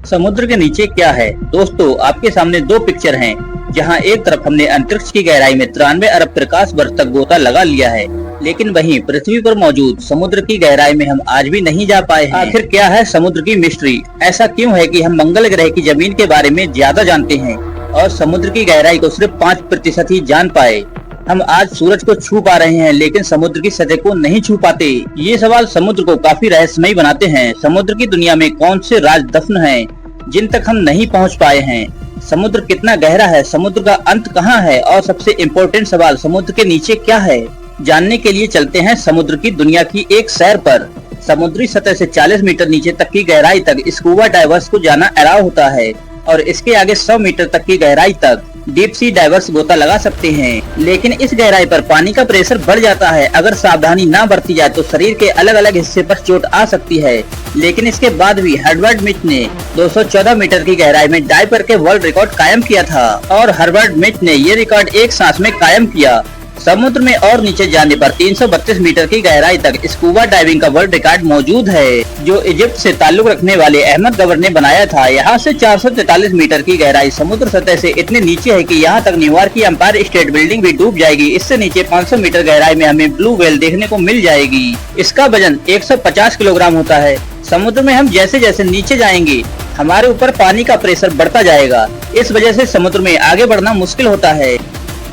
समुद्र के नीचे क्या है? दोस्तों, आपके सामने दो पिक्चर हैं, जहां एक तरफ हमने अंतरिक्ष की गहराई में 93 अरब प्रकाश वर्ष तक गोता लगा लिया है, लेकिन वहीं पृथ्वी पर मौजूद समुद्र की गहराई में हम आज भी नहीं जा पाए हैं। आखिर क्या है समुद्र की मिस्ट्री? ऐसा क्यों है कि हम मंगल ग्रह की जमीन के बारे में ज्यादा जानते हैं और समुद्र की गहराई को सिर्फ 5% ही जान पाए? हम आज सूरज को छू पा रहे हैं, लेकिन समुद्र की सतह को नहीं छू पाते। ये सवाल समुद्र को काफी रहस्यमयी बनाते हैं। समुद्र की दुनिया में कौन से राज दफन हैं, जिन तक हम नहीं पहुंच पाए हैं? समुद्र कितना गहरा है? समुद्र का अंत कहां है? और सबसे इम्पोर्टेंट सवाल, समुद्र के नीचे क्या है? जानने के लिए चलते हैं समुद्र की दुनिया की एक सैर पर। समुद्री सतह से 40 मीटर नीचे तक की गहराई तक स्कूबा डाइवर्स को जाना अलाउ होता है और इसके आगे 100 मीटर तक की गहराई तक डीप सी डाइवर्स गोता लगा सकते हैं। लेकिन इस गहराई पर पानी का प्रेशर बढ़ जाता है। अगर सावधानी न बरती जाए तो शरीर के अलग अलग हिस्से पर चोट आ सकती है। लेकिन इसके बाद भी हर्बर्ट मिच ने 214 मीटर की गहराई में डाइव करके वर्ल्ड रिकॉर्ड कायम किया था और हर्बर्ट मिच ने ये रिकॉर्ड एक सांस में कायम किया। समुद्र में और नीचे जाने पर 332 मीटर की गहराई तक स्कूबा डाइविंग का वर्ल्ड रिकॉर्ड मौजूद है, जो इजिप्ट से ताल्लुक रखने वाले अहमद गवर ने बनाया था। यहाँ से 443 मीटर की गहराई समुद्र सतह से इतने नीचे है कि यहाँ तक न्यूयॉर्क की एम्पायर स्टेट बिल्डिंग भी डूब जाएगी। इससे नीचे 500 मीटर गहराई में हमें ब्लू व्हेल देखने को मिल जाएगी। इसका वजन 150 किलोग्राम होता है। समुद्र में हम जैसे जैसे नीचे जाएंगे, हमारे ऊपर पानी का प्रेशर बढ़ता जाएगा। इस वजह से समुद्र में आगे बढ़ना मुश्किल होता है।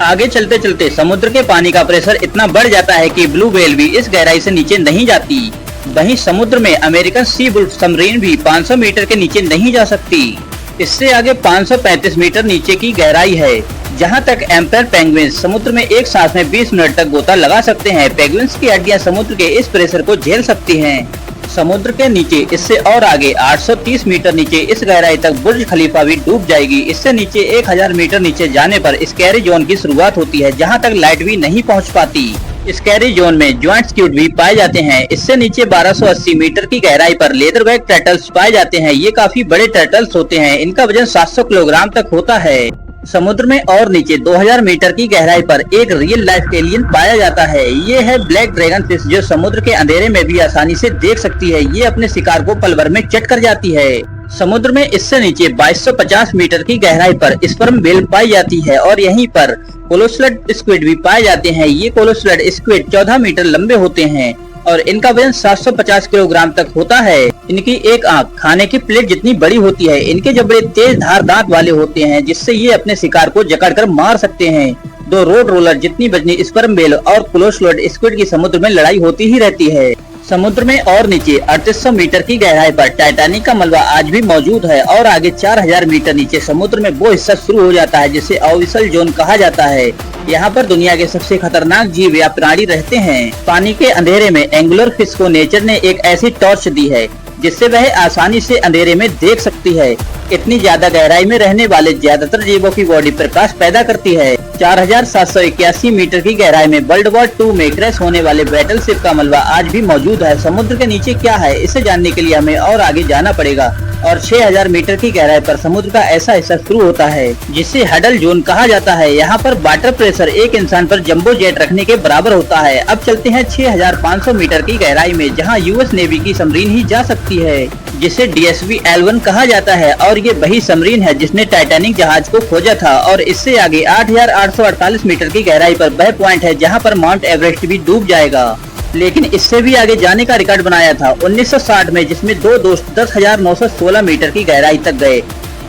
आगे चलते चलते समुद्र के पानी का प्रेशर इतना बढ़ जाता है कि ब्लू व्हेल भी इस गहराई से नीचे नहीं जाती। वहीं समुद्र में अमेरिकन सी वुल्फ सबमरीन भी 500 मीटर के नीचे नहीं जा सकती। इससे आगे 535 मीटर नीचे की गहराई है, जहां तक एम्पर पेंगुइन्स समुद्र में एक सांस में 20 मिनट तक गोता लगा सकते हैं। पेंगुइन्स की हड्डियां समुद्र के इस प्रेशर को झेल सकती हैं। समुद्र के नीचे इससे और आगे 830 मीटर नीचे इस गहराई तक बुर्ज खलीफा भी डूब जाएगी। इससे नीचे 1000 मीटर नीचे जाने पर स्कैरी जोन की शुरुआत होती है, जहां तक लाइट भी नहीं पहुंच पाती। स्कैरी जोन में ज्वाइंट स्क्विड भी पाए जाते हैं। इससे नीचे 1280 मीटर की गहराई पर लेदरबैक टर्टल्स पाए जाते हैं। ये काफी बड़े टर्टल्स होते हैं। इनका वजन 700 किलोग्राम तक होता है। समुद्र में और नीचे 2000 मीटर की गहराई पर एक रियल लाइफ एलियन पाया जाता है। ये है ब्लैक ड्रैगन फिश, जो समुद्र के अंधेरे में भी आसानी से देख सकती है। ये अपने शिकार को पल भर में चट कर जाती है। समुद्र में इससे नीचे 2250 मीटर की गहराई पर स्पर्म व्हेल पाई जाती है और यहीं पर कोलोस्लड स्क्विड भी पाए जाते हैं। ये कोलोस्लड स्क्विड 14 मीटर लंबे होते हैं और इनका वजन 750 किलोग्राम तक होता है। इनकी एक आंख खाने की प्लेट जितनी बड़ी होती है। इनके जबड़े तेज धार दांत वाले होते हैं, जिससे ये अपने शिकार को जकड़कर मार सकते हैं। दो रोड रोलर जितनी वजनी स्पर्म व्हेल और कोलोस्लड स्क्विड की समुद्र में लड़ाई होती ही रहती है। समुद्र में और नीचे 3800 मीटर की गहराई पर टाइटैनिक का मलबा आज भी मौजूद है और आगे 4000 मीटर नीचे समुद्र में वो हिस्सा शुरू हो जाता है जिसे ऑविसल जोन कहा जाता है। यहाँ पर दुनिया के सबसे खतरनाक जीव या प्राणी रहते हैं। पानी के अंधेरे में एंगुलर फिश को नेचर ने एक ऐसी टॉर्च दी है जिससे वह आसानी से अंधेरे में देख सकती है। इतनी ज्यादा गहराई में रहने वाले ज्यादातर जीवों की बॉडी प्रकाश पैदा करती है। 4781 मीटर की गहराई में वर्ल्ड वॉर 2 में क्रैश होने वाले बैटलशिप का मलबा आज भी मौजूद है। समुद्र के नीचे क्या है, इसे जानने के लिए हमें और आगे जाना पड़ेगा और 6000 मीटर की गहराई पर समुद्र का ऐसा हिस्सा शुरू होता है जिसे हडल जोन कहा जाता है। यहाँ पर वाटर प्रेशर एक इंसान पर जंबो जेट रखने के बराबर होता है। अब चलते हैं 6500 मीटर की गहराई में, जहाँ यूएस नेवी की सबमरीन ही जा सकती है, जिसे DSV L1 कहा जाता है और ये वही सबमरीन है जिसने टाइटैनिक जहाज को खोजा था। और इससे आगे 8848 मीटर की गहराई पर वह पॉइंट है जहाँ पर माउंट एवरेस्ट भी डूब जाएगा। लेकिन इससे भी आगे जाने का रिकॉर्ड बनाया था 1960 में, जिसमें दो दोस्त 10,916 मीटर की गहराई तक गए।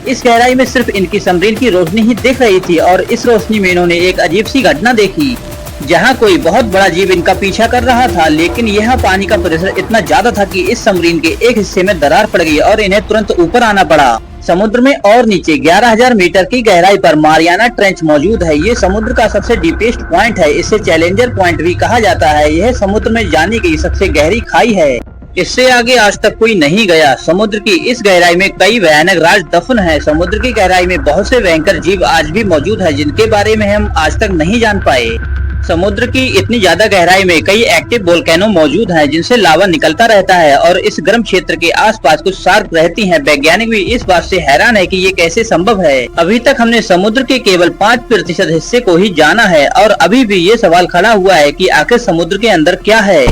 इस गहराई में सिर्फ इनकी सबमरीन की रोशनी ही दिख रही थी और इस रोशनी में इन्होंने एक अजीब सी घटना देखी, जहां कोई बहुत बड़ा जीव इनका पीछा कर रहा था। लेकिन यह पानी का प्रेशर इतना ज्यादा था कि इस सबमरीन के एक हिस्से में दरार पड़ गई और इन्हें तुरंत ऊपर आना पड़ा। समुद्र में और नीचे 11000 मीटर की गहराई पर मारियाना ट्रेंच मौजूद है। ये समुद्र का सबसे डीपेस्ट पॉइंट है। इसे चैलेंजर पॉइंट भी कहा जाता है। यह समुद्र में जाने की सबसे गहरी खाई है। इससे आगे आज तक कोई नहीं गया। समुद्र की इस गहराई में कई भयानक राज दफन है। समुद्र की गहराई में बहुत से भयंकर जीव आज भी मौजूद है, जिनके बारे में हम आज तक नहीं जान पाए। समुद्र की इतनी ज्यादा गहराई में कई एक्टिव वोल्केनो मौजूद हैं, जिनसे लावा निकलता रहता है और इस गर्म क्षेत्र के आसपास कुछ शार्क रहती हैं। वैज्ञानिक भी इस बात से हैरान है कि ये कैसे संभव है। अभी तक हमने समुद्र के केवल 5% हिस्से को ही जाना है और अभी भी ये सवाल खड़ा हुआ है कि आखिर समुद्र के अंदर क्या है।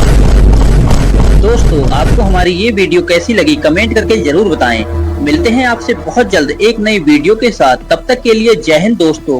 दोस्तों, आपको हमारी ये वीडियो कैसी लगी कमेंट करके जरूर बताएं। मिलते हैं आपसे बहुत जल्द एक नई वीडियो के साथ। तब तक के लिए जय हिंद दोस्तों।